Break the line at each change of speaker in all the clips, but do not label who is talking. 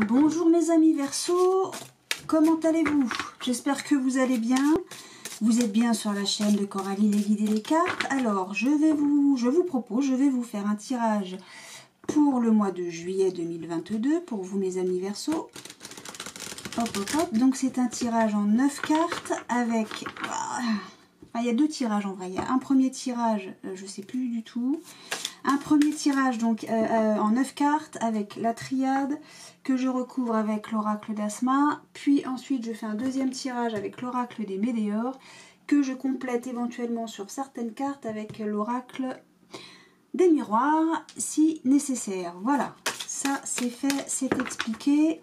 Bonjour mes amis Verseau, comment allez-vous? J'espère que vous allez bien. Vous êtes bien sur la chaîne de Coralie, les guides et les cartes. Alors, je vais vous faire un tirage pour le mois de juillet 2022, pour vous mes amis Verseau. Hop, hop, hop. Donc c'est un tirage en 9 cartes avec... il y a deux tirages en vrai. Il y a un premier tirage, je ne sais plus du tout. Un premier tirage donc en 9 cartes avec la triade que je recouvre avec l'oracle d'Asma. Puis ensuite je fais un deuxième tirage avec l'oracle des Médéors que je complète éventuellement sur certaines cartes avec l'oracle des miroirs si nécessaire. Voilà, ça c'est fait, c'est expliqué.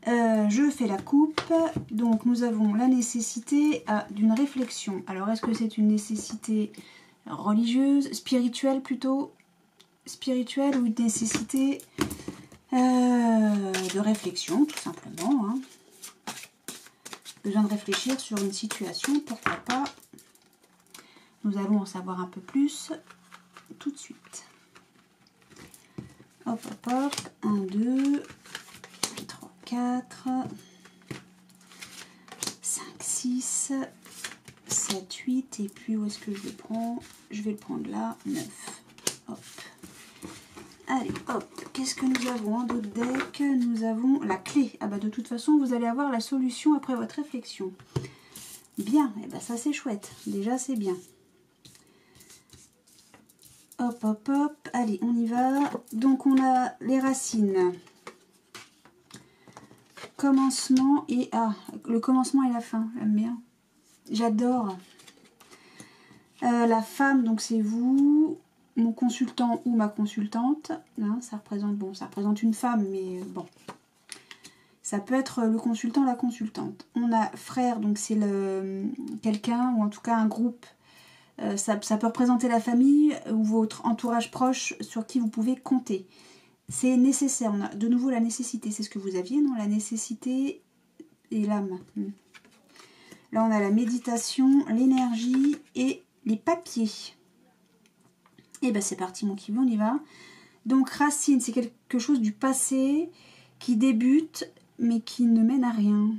Je fais la coupe, donc nous avons la nécessité d'une réflexion. Alors est-ce que c'est une nécessité religieuse, spirituelle plutôt, spirituelle ou une nécessité de réflexion tout simplement, hein. Besoin de réfléchir sur une situation, pourquoi pas. Nous allons en savoir un peu plus tout de suite. Hop hop hop, 1, 2, 3, 4, 5, 6, 7, 8, et puis où est-ce que je le prends? Je vais le prendre là, 9. Hop. Allez, hop. Qu'est-ce que nous avons en d'autres deck? Nous avons la clé. Ah bah de toute façon, vous allez avoir la solution après votre réflexion. Bien, et bah ça c'est chouette. Déjà c'est bien. Hop, hop, hop. Allez, on y va. Donc on a les racines. Commencement et... Ah, le commencement et la fin, j'aime bien. J'adore. La femme, donc c'est vous, mon consultant ou ma consultante. Hein, ça représente, bon, ça représente une femme, mais bon. Ça peut être le consultant, la consultante. On a frère, donc c'est quelqu'un, ou en tout cas un groupe. Ça peut représenter la famille ou votre entourage proche sur qui vous pouvez compter. C'est nécessaire. On a de nouveau la nécessité. C'est ce que vous aviez, non? La nécessité et l'âme. Là, on a la méditation, l'énergie et les papiers. Et ben c'est parti, mon kiwi, on y va. Donc, racine, c'est quelque chose du passé qui débute, mais qui ne mène à rien.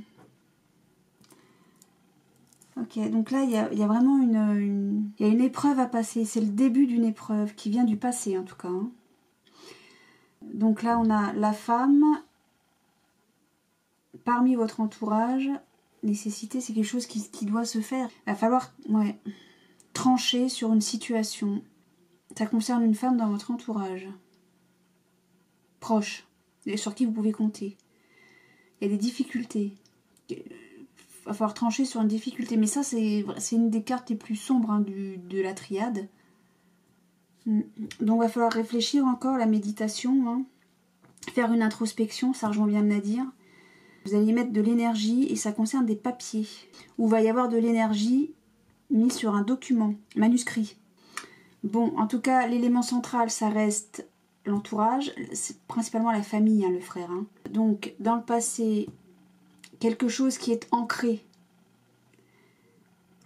Ok, donc là, il y a vraiment une épreuve à passer. C'est le début d'une épreuve qui vient du passé, en tout cas. Hein. Donc là, on a la femme. Parmi votre entourage, nécessité, c'est quelque chose qui doit se faire. Il va falloir trancher sur une situation. Ça concerne une femme dans votre entourage. Proche. Et sur qui vous pouvez compter. Il y a des difficultés. Il va falloir trancher sur une difficulté. Mais ça, c'est une des cartes les plus sombres hein, de la triade. Donc, il va falloir réfléchir encore, la méditation. Hein. Faire une introspection, ça rejoint bien Nadir. Vous allez y mettre de l'énergie et ça concerne des papiers. Où il va y avoir de l'énergie mise sur un document, manuscrit. Bon, en tout cas, l'élément central, ça reste l'entourage. C'est principalement la famille, hein, le frère. Hein. Donc, dans le passé, quelque chose qui est ancré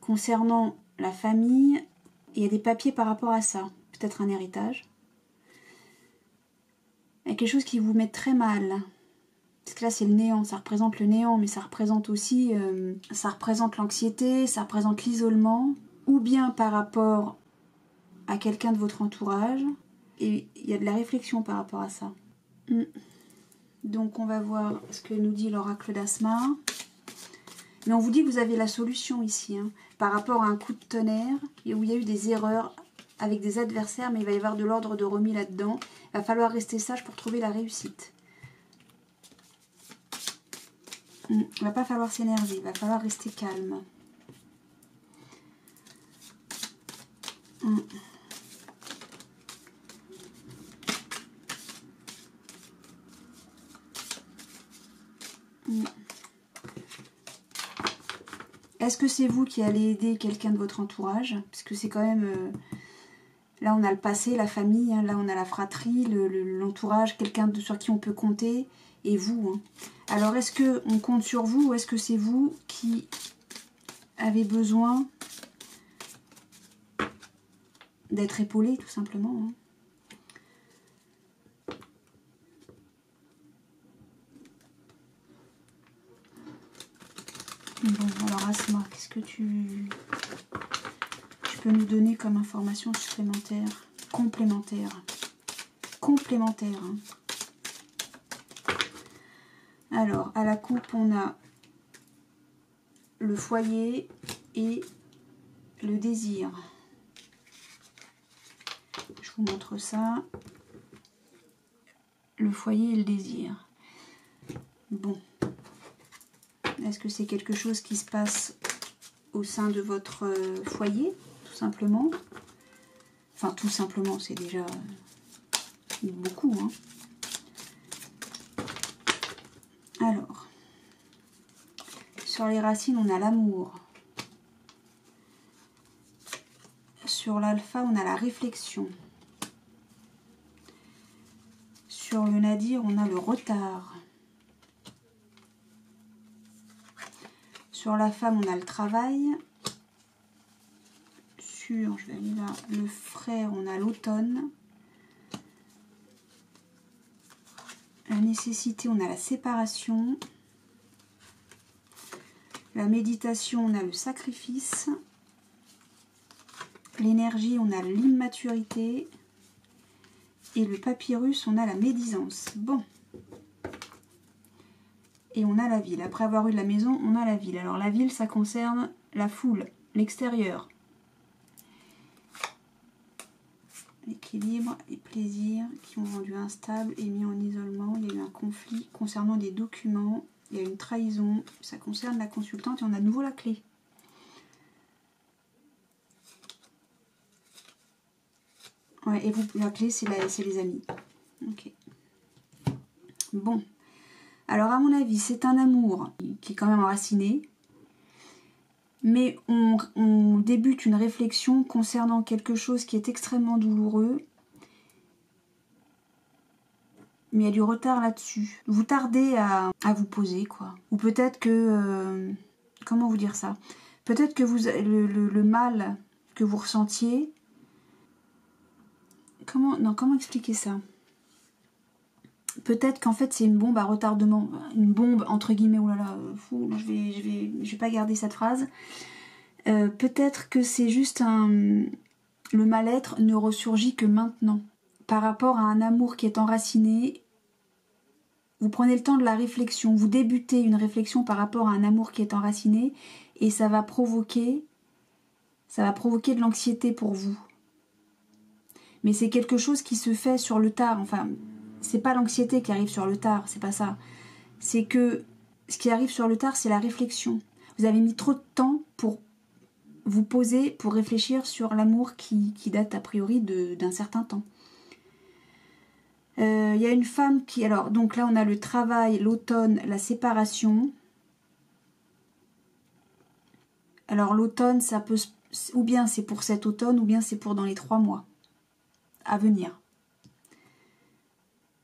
concernant la famille. Il y a des papiers par rapport à ça. Peut-être un héritage. Il y a quelque chose qui vous met très mal. Parce que là, c'est le néant. Ça représente le néant, mais ça représente aussi... ça représente l'anxiété, ça représente l'isolement. Ou bien par rapport à quelqu'un de votre entourage. Et il y a de la réflexion par rapport à ça. Donc, on va voir ce que nous dit l'oracle d'Asma. Mais on vous dit que vous avez la solution ici. Hein, par rapport à un coup de tonnerre, et où il y a eu des erreurs avec des adversaires, mais il va y avoir de l'ordre de remis là-dedans. Il va falloir rester sage pour trouver la réussite. Il ne va pas falloir s'énerver, il va falloir rester calme. Est-ce que c'est vous qui allez aider quelqu'un de votre entourage? Parce que c'est quand même... là, on a le passé, la famille. Hein, là, on a la fratrie, l'entourage, quelqu'un sur qui on peut compter. Et vous. Hein. Alors, est-ce qu'on compte sur vous ou est-ce que c'est vous qui avez besoin d'être épaulé, tout simplement hein. Bon, alors Asma, qu'est-ce que tu peux nous donner comme information supplémentaire, complémentaire, hein. Alors, à la coupe, on a le foyer et le désir. Je vous montre ça. Le foyer et le désir. Bon. Est-ce que c'est quelque chose qui se passe au sein de votre foyer, tout simplement? Enfin, tout simplement, c'est déjà beaucoup, hein. Alors, sur les racines, on a l'amour. Sur l'alpha, on a la réflexion. Sur le nadir, on a le retard. Sur la femme, on a le travail. Sur, je vais aller là, le frère, on a l'automne. La nécessité, on a la séparation. La méditation, on a le sacrifice. L'énergie, on a l'immaturité. Et le papyrus, on a la médisance. Bon. Et on a la ville. Après avoir eu la maison, on a la ville. Alors la ville, ça concerne la foule, l'extérieur. L'équilibre, les plaisirs qui ont rendu instable et mis en isolement. Il y a eu un conflit concernant des documents. Il y a une trahison. Ça concerne la consultante et on a de nouveau la clé. Ouais, et vous, la clé, c'est les amis. Ok. Bon. Alors, à mon avis, c'est un amour qui est quand même enraciné. Mais on débute une réflexion concernant quelque chose qui est extrêmement douloureux. Mais il y a du retard là-dessus. Vous tardez à vous poser, quoi. Ou peut-être que... comment vous dire ça? Peut-être que le mal que vous ressentiez... Comment expliquer ça? Peut-être qu'en fait c'est une bombe à retardement, une bombe entre guillemets, oh là là, fou, je vais pas garder cette phrase. Peut-être que c'est juste le mal-être ne ressurgit que maintenant. Par rapport à un amour qui est enraciné, vous prenez le temps de la réflexion, vous débutez une réflexion par rapport à un amour qui est enraciné et ça va provoquer de l'anxiété pour vous. Mais c'est quelque chose qui se fait sur le tard, enfin... C'est pas l'anxiété qui arrive sur le tard, c'est pas ça. C'est que ce qui arrive sur le tard, c'est la réflexion. Vous avez mis trop de temps pour vous poser, pour réfléchir sur l'amour qui date a priori d'un certain temps. Il y a une femme qui... Alors, donc là, on a le travail, l'automne, la séparation. Alors, l'automne, ça peut... Ou bien c'est pour cet automne, ou bien c'est pour dans les 3 mois à venir.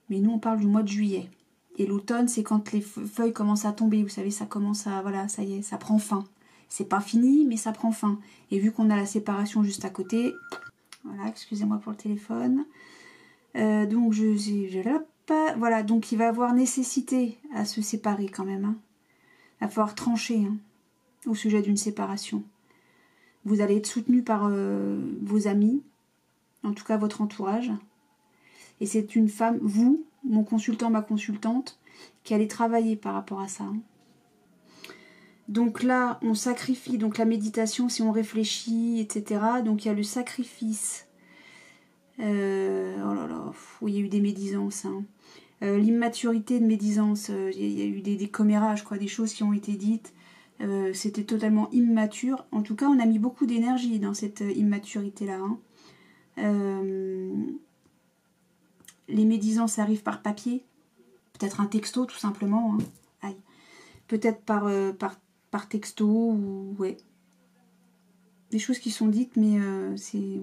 Mais nous, on parle du mois de juillet. Et l'automne, c'est quand les feuilles commencent à tomber. Vous savez, ça commence à... Voilà, ça y est, ça prend fin. C'est pas fini, mais ça prend fin. Et vu qu'on a la séparation juste à côté... Voilà, excusez-moi pour le téléphone. Donc, voilà, donc il va y avoir nécessité à se séparer quand même. Hein. Il va falloir trancher au sujet d'une séparation. Vous allez être soutenu par vos amis. En tout cas, votre entourage. Et c'est une femme, vous, mon consultant, ma consultante, qui allez travailler par rapport à ça. Donc là, on sacrifie, donc la méditation, si on réfléchit, etc. Donc il y a le sacrifice. Oh là là, il y a eu des médisances. L'immaturité de médisance, il y a eu des commérages, quoi, des choses qui ont été dites. C'était totalement immature. En tout cas, on a mis beaucoup d'énergie dans cette immaturité-là. Les médisances arrivent par papier, peut-être un texto tout simplement, Aïe. Peut-être par texto, ou ouais. Des choses qui sont dites, mais c'est...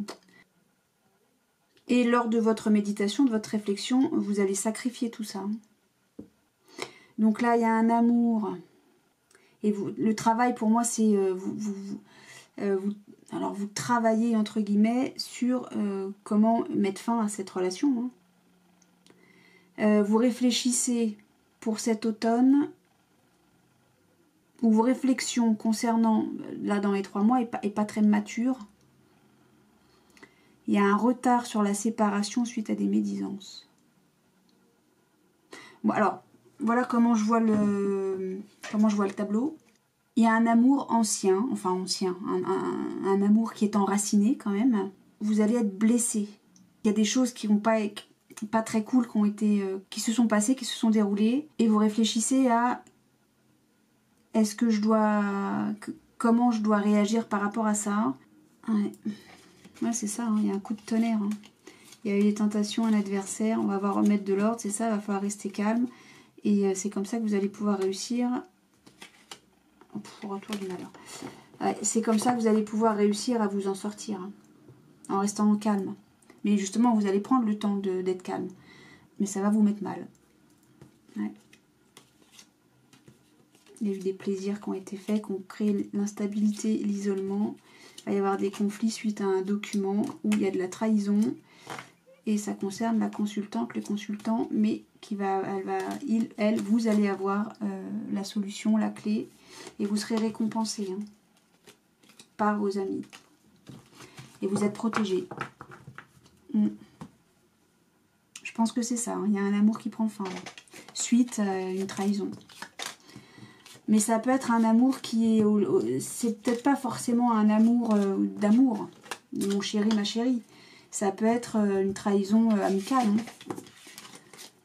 Et lors de votre méditation, de votre réflexion, vous allez sacrifier tout ça. Donc là, il y a un amour. Et le travail, pour moi, c'est... alors, vous travaillez, entre guillemets, sur comment mettre fin à cette relation, vous réfléchissez pour cet automne. ou vos réflexions concernant, là dans les 3 mois, est pas très mature. Il y a un retard sur la séparation suite à des médisances. Bon, alors, voilà comment je vois le tableau. Il y a un amour ancien, enfin ancien, un amour qui est enraciné quand même. Vous allez être blessé. Il y a des choses qui vont pas très cool qui se sont passées, qui se sont déroulées. Et vous réfléchissez à comment je dois réagir par rapport à ça. Ouais, c'est ça, hein, il y a un coup de tonnerre. Hein. Il y a eu des tentations, un adversaire, on va voir remettre de l'ordre, c'est ça, il va falloir rester calme. Et c'est comme ça que vous allez pouvoir réussir. Retour du malheur. Ouais, c'est comme ça que vous allez pouvoir réussir à vous en sortir, hein, en restant calme. Mais justement, vous allez prendre le temps d'être calme. Mais ça va vous mettre mal. Ouais. Il y a eu des plaisirs qui ont été faits, qui ont créé l'instabilité, l'isolement. Il va y avoir des conflits suite à un document où il y a de la trahison. Et ça concerne la consultante, le consultant, mais vous allez avoir la solution, la clé. Et vous serez récompensé, hein, par vos amis. Et vous êtes protégé. Je pense que c'est ça. Hein. Il y a un amour qui prend fin, là, suite à une trahison. Mais ça peut être un amour qui est... C'est peut-être pas forcément un amour d'amour, mon chéri, ma chérie. Ça peut être une trahison amicale. Hein.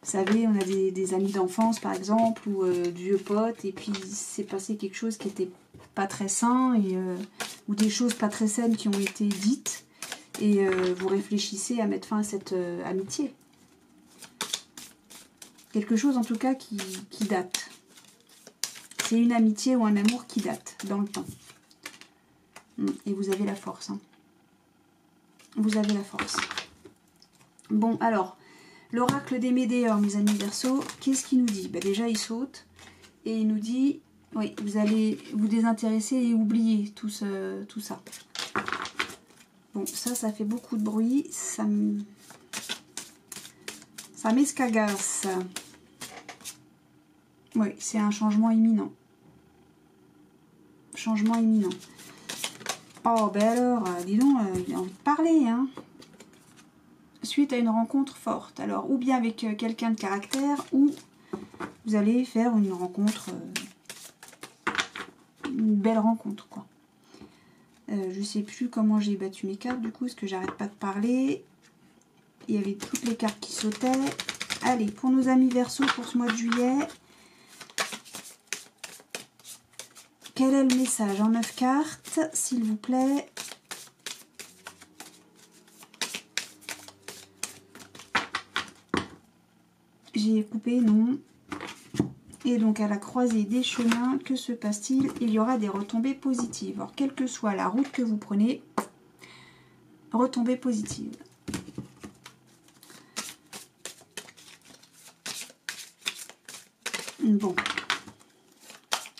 Vous savez, on a des amis d'enfance, par exemple, ou du vieux pote, et puis c'est passé quelque chose qui n'était pas très sain, ou des choses pas très saines qui ont été dites, et vous réfléchissez à mettre fin à cette amitié. Quelque chose, en tout cas, qui date. C'est une amitié ou un amour qui date dans le temps. Et vous avez la force. Hein. Vous avez la force. Bon, alors, l'oracle des Médéors, mes amis Verseaux, qu'est-ce qu'il nous dit? Déjà, il saute et il nous dit, oui, vous allez vous désintéresser et oublier tout ça. Bon, ça fait beaucoup de bruit. Ça m'escagasse. Oui, c'est un changement imminent. Changement imminent. Oh, ben alors, dis donc, il en parlait, hein. Suite à une rencontre forte. Alors, ou bien avec quelqu'un de caractère, ou vous allez faire une rencontre, une belle rencontre, quoi. Je sais plus comment j'ai battu mes cartes, du coup, parce que j'arrête pas de parler. Il y avait toutes les cartes qui sautaient. Allez, pour nos amis Verseaux, pour ce mois de juillet, quel est le message en 9 cartes, s'il vous plaît? J'ai coupé, non. Et donc, à la croisée des chemins, que se passe-t-il? Il y aura des retombées positives. Alors, quelle que soit la route que vous prenez, retombées positives. Bon.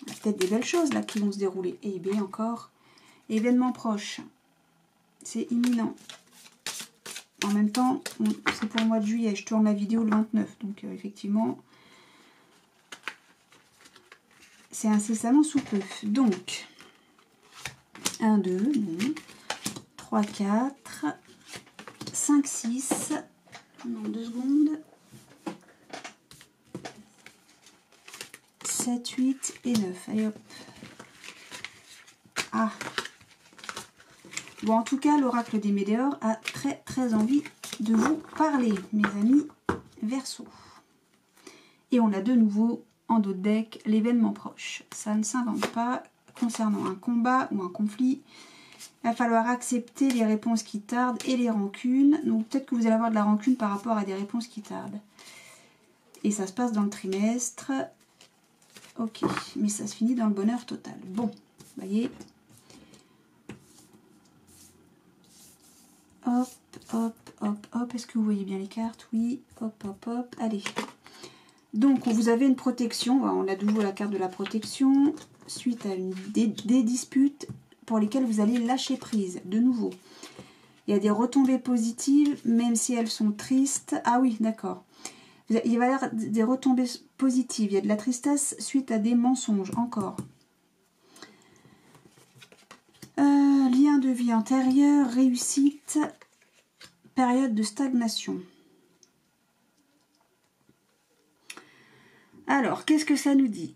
Il y a peut-être des belles choses, là, qui vont se dérouler. Et bien, encore, événement proche. C'est imminent. En même temps, c'est pour le mois de juillet. Je tourne la vidéo le 29. Donc, effectivement, c'est incessamment sous peu. Donc, 1, 2, non. 3, 4, 5, 6. Non, 2 secondes. 7, 8 et 9. Allez, hop. Ah. Bon, en tout cas, l'oracle des Médéors a très très envie de vous parler, mes amis Verseaux. Et on a de nouveau en dos de deck l'événement proche. Ça ne s'invente pas concernant un combat ou un conflit. Il va falloir accepter les réponses qui tardent et les rancunes. Donc peut-être que vous allez avoir de la rancune par rapport à des réponses qui tardent. Et ça se passe dans le trimestre. Ok, mais ça se finit dans le bonheur total. Bon, vous voyez. Hop, hop, hop, hop. Est-ce que vous voyez bien les cartes? Oui. Hop, hop, hop. Allez. Donc, vous avez une protection. On a de nouveau la carte de la protection. Suite à des disputes pour lesquelles vous allez lâcher prise. De nouveau. Il y a des retombées positives, même si elles sont tristes. Ah oui, d'accord. Il va y avoir des retombées positives. Il y a de la tristesse suite à des mensonges. Encore. lien de vie antérieur, réussite, période de stagnation. Alors, qu'est-ce que ça nous dit?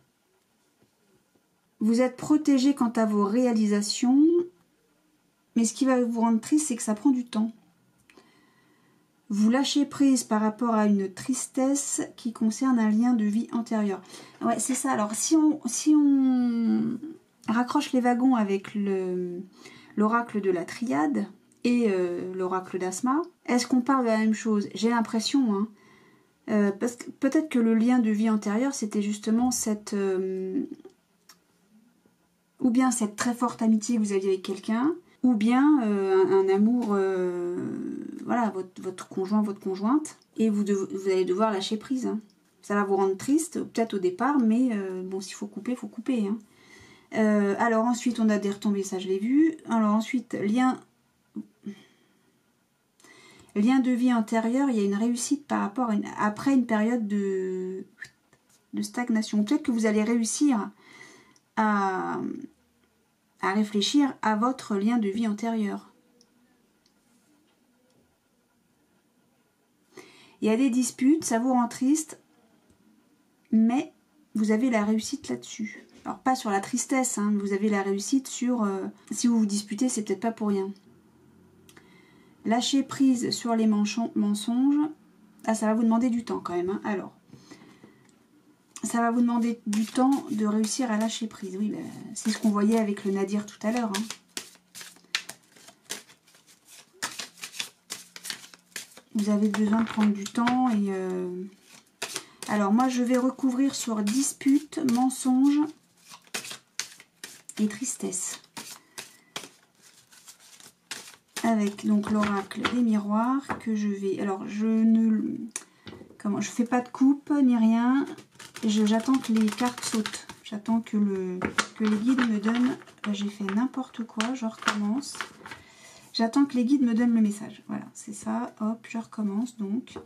Vous êtes protégé quant à vos réalisations, mais ce qui va vous rendre triste, c'est que ça prend du temps. Vous lâchez prise par rapport à une tristesse qui concerne un lien de vie antérieur. Ouais, c'est ça. Alors, si on raccroche les wagons avec l'oracle de la triade et l'oracle d'Asma, est-ce qu'on parle de la même chose? J'ai l'impression, hein. Parce que peut-être que le lien de vie antérieure, c'était justement cette... ou bien cette très forte amitié que vous aviez avec quelqu'un, ou bien un amour, voilà, votre conjoint, votre conjointe, et vous allez devoir lâcher prise. Hein. Ça va vous rendre triste, peut-être au départ, mais bon, s'il faut couper, il faut couper. Hein. Alors ensuite, on a des retombées, ça je l'ai vu. Alors ensuite, lien de vie antérieure, il y a une réussite par rapport à après une période de stagnation. Peut-être que vous allez réussir à réfléchir à votre lien de vie antérieur. Il y a des disputes, ça vous rend triste, mais vous avez la réussite là-dessus. Alors pas sur la tristesse, hein, vous avez la réussite sur... si vous vous disputez, c'est peut-être pas pour rien. Lâcher prise sur les mensonges. Ah, ça va vous demander du temps quand même. Hein. Alors, ça va vous demander du temps de réussir à lâcher prise. Oui, ben, c'est ce qu'on voyait avec le Nadir tout à l'heure. Hein. Vous avez besoin de prendre du temps. Et alors, moi, je vais recouvrir sur dispute, mensonge et tristesse. Avec donc l'oracle des miroirs que je vais... Alors, je fais pas de coupe ni rien. J'attends que les cartes sautent. J'attends que les guides me donnent... Là, j'ai fait n'importe quoi, je recommence. J'attends que les guides me donnent le message. Voilà, c'est ça. Hop, je recommence donc.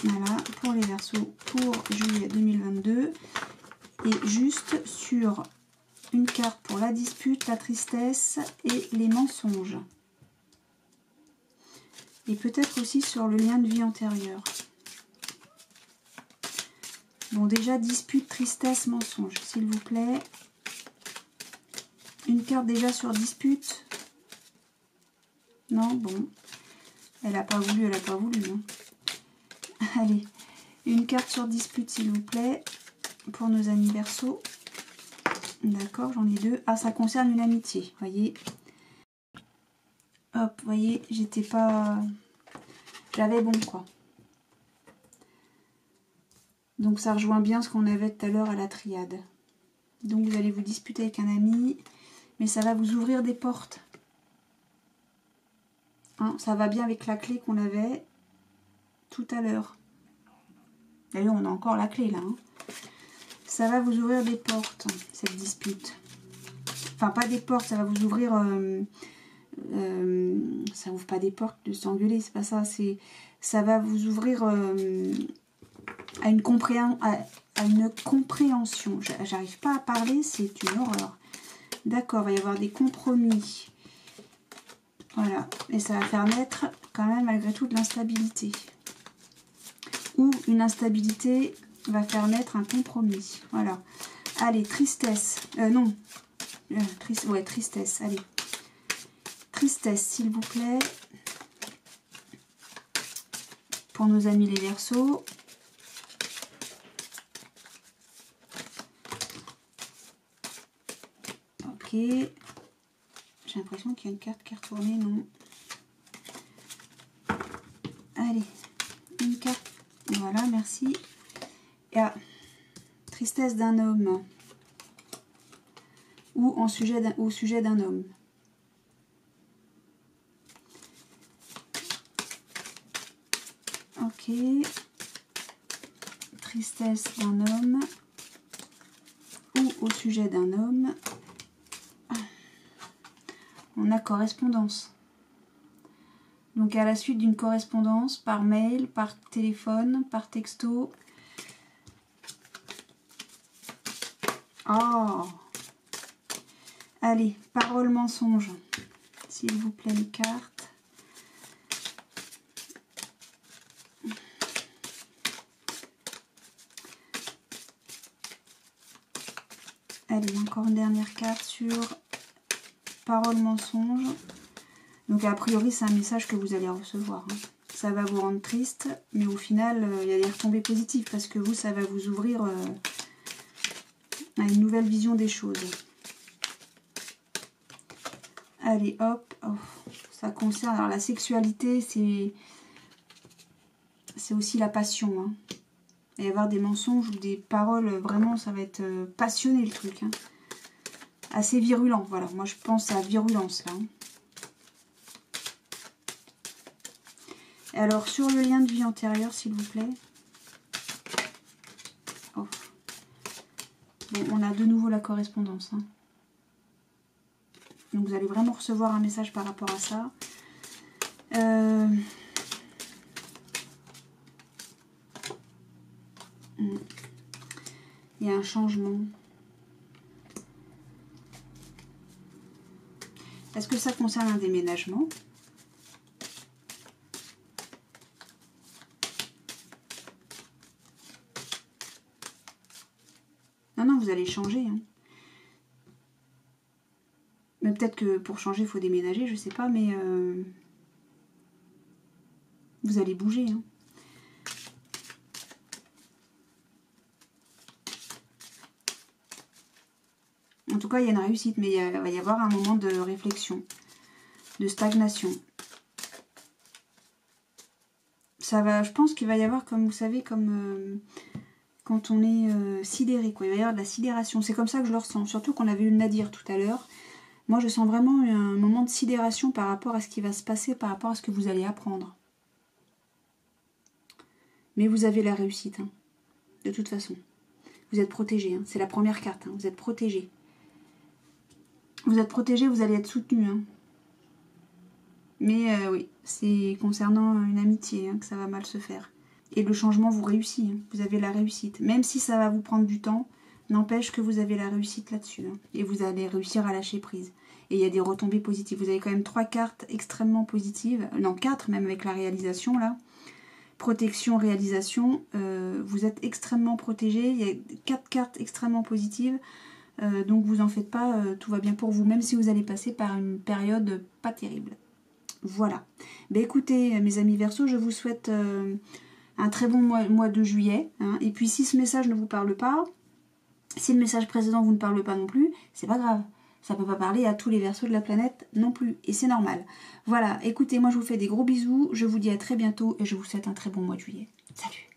Voilà, pour les Verseaux pour juillet 2022. Et juste sur une carte pour la dispute, la tristesse et les mensonges. Et peut-être aussi sur le lien de vie antérieur. Bon, déjà, dispute, tristesse, mensonge, s'il vous plaît. Une carte déjà sur dispute. Non, bon. Elle n'a pas voulu, elle n'a pas voulu. Hein. Allez, une carte sur dispute, s'il vous plaît, pour nos amis Verseaux. D'accord, j'en ai deux. Ah, ça concerne une amitié, voyez. Hop, voyez, j'étais pas... J'avais bon, quoi. Donc, ça rejoint bien ce qu'on avait tout à l'heure à la triade. Donc, vous allez vous disputer avec un ami, mais ça va vous ouvrir des portes. Hein, ça va bien avec la clé qu'on avait tout à l'heure. D'ailleurs, on a encore la clé, là. Hein. Ça va vous ouvrir des portes, cette dispute. Enfin, pas des portes, ça va vous ouvrir... ça ouvre pas des portes de s'engueuler, c'est pas ça. Ça va vous ouvrir à une compréhension. J'arrive pas à parler, c'est une horreur. D'accord, il va y avoir des compromis. Voilà, et ça va faire naître quand même malgré tout de l'instabilité. Ou une instabilité va faire naître un compromis. Voilà. Allez, tristesse. Non. Ouais, tristesse. Allez. Tristesse, s'il vous plaît. Pour nos amis les Verseaux. Ok. J'ai l'impression qu'il y a une carte qui est retournée, non. Allez. Une carte. Voilà, merci. Et tristesse d'un homme. Ou au sujet d'un homme. Ok. Tristesse d'un homme. Ou au sujet d'un homme. On a correspondance. Donc à la suite d'une correspondance par mail, par téléphone, par texto. Oh, Allez, parole mensonge. S'il vous plaît, les cartes. Allez, encore une dernière carte sur parole mensonge. Donc a priori, c'est un message que vous allez recevoir. Hein. Ça va vous rendre triste, mais au final, il y a des retombées positives parce que vous, ça va vous ouvrir à une nouvelle vision des choses. Allez, hop. Oh, ça concerne... Alors la sexualité, c'est aussi la passion. Hein. Il va y avoir des mensonges ou des paroles, vraiment, ça va être passionné le truc. Hein. Assez virulent, voilà. Moi, je pense à virulence, là. Hein. Alors, sur le lien de vie antérieur, s'il vous plaît. Oh. Bon, on a de nouveau la correspondance. Hein. Donc, vous allez vraiment recevoir un message par rapport à ça. Il y a un changement. Est-ce que ça concerne un déménagement ? Non, vous allez changer. Hein. Mais peut-être que pour changer, il faut déménager, je sais pas, mais vous allez bouger. Hein. En tout cas, il y a une réussite, mais il va y avoir un moment de réflexion, de stagnation. Ça va, je pense qu'il va y avoir, comme vous savez, comme quand on est sidéré, quoi. Il va y avoir de la sidération. C'est comme ça que je le ressens. Surtout qu'on avait eu le Nadir tout à l'heure. Moi, je sens vraiment un moment de sidération par rapport à ce qui va se passer, par rapport à ce que vous allez apprendre. Mais vous avez la réussite, hein, de toute façon. Vous êtes protégé, hein. C'est la première carte, hein. Vous êtes protégé. Vous êtes protégé, vous allez être soutenu. Hein. Mais oui, c'est concernant une amitié hein, que ça va mal se faire. Et le changement vous réussit, hein. Vous avez la réussite. Même si ça va vous prendre du temps, n'empêche que vous avez la réussite là-dessus. Hein. Et vous allez réussir à lâcher prise. Et il y a des retombées positives. Vous avez quand même 3 cartes extrêmement positives. Non, 4 même avec la réalisation là. Protection, réalisation. Vous êtes extrêmement protégé. Il y a 4 cartes extrêmement positives. Donc vous en faites pas, tout va bien pour vous. Même si vous allez passer par une période pas terrible. Voilà. Ben écoutez, mes amis Verseaux, je vous souhaite un très bon mois de juillet. Hein. Et puis si ce message ne vous parle pas, si le message précédent vous ne parle pas non plus, c'est pas grave. Ça ne peut pas parler à tous les Verseaux de la planète non plus. Et c'est normal. Voilà, écoutez, moi je vous fais des gros bisous. Je vous dis à très bientôt et je vous souhaite un très bon mois de juillet. Salut!